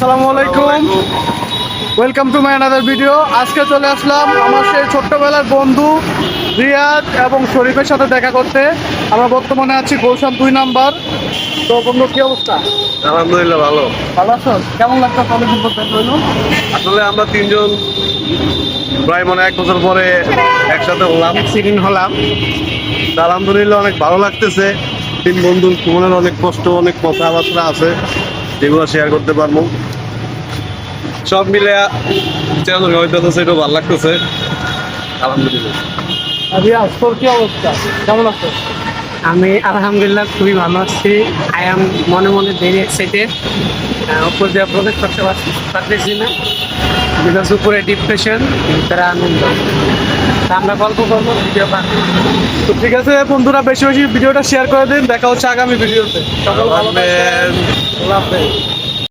আসসালামু আলাইকুম, welcome to my another video. আজকে চলে আসলাম আমার সেই ছোট্টবেলার বন্ধু রিয়াদ এবং শরীফের সাথে দেখা করতে। আমরা বর্তমানে আছি গুলশান 2 নাম্বার। তো বন্ধু, কি অবস্থা? আলহামদুলিল্লাহ ভালো। ভালো আছো? কেমন লাগতো অনেকদিন পর দেখা হলো? আসলে আমরা তিনজন প্রায় 1 বছর পরে একসাথে হলাম। তা আলহামদুলিল্লাহ অনেক ভালো লাগতেছে। তিন বন্ধুর মনের অনেক কষ্ট, অনেক কথাবার্তা আছে যেগুলো শেয়ার করতে পারবো। সব মিলে হইতেছে, সেটাও ভালো লাগতেছে আলহামদুলিল্লাহ। আর রিয়াদ, তোর কি অবস্থা? কেমন আছো? আমি আলহামদুলিল্লাহ খুবই ভালো আছি। আই এম মনে মনে ভেরি এক্সাইটেড। উপর দিয়ে প্রবেশ করতে পারতেছি না, বিকজ উপরে ডিপ্রেশন, ভিতরে আনন্দ। তা আমরা গল্প করবো, ভিডিও বানাবো। তো ঠিক আছে বন্ধুরা, বেশি বেশি ভিডিওটা শেয়ার করে দিন। দেখা হচ্ছে আগামী ভিডিওতে। সকলে ভালো থাকবেন। থাকবেন। আল্লাহ হাফেজ।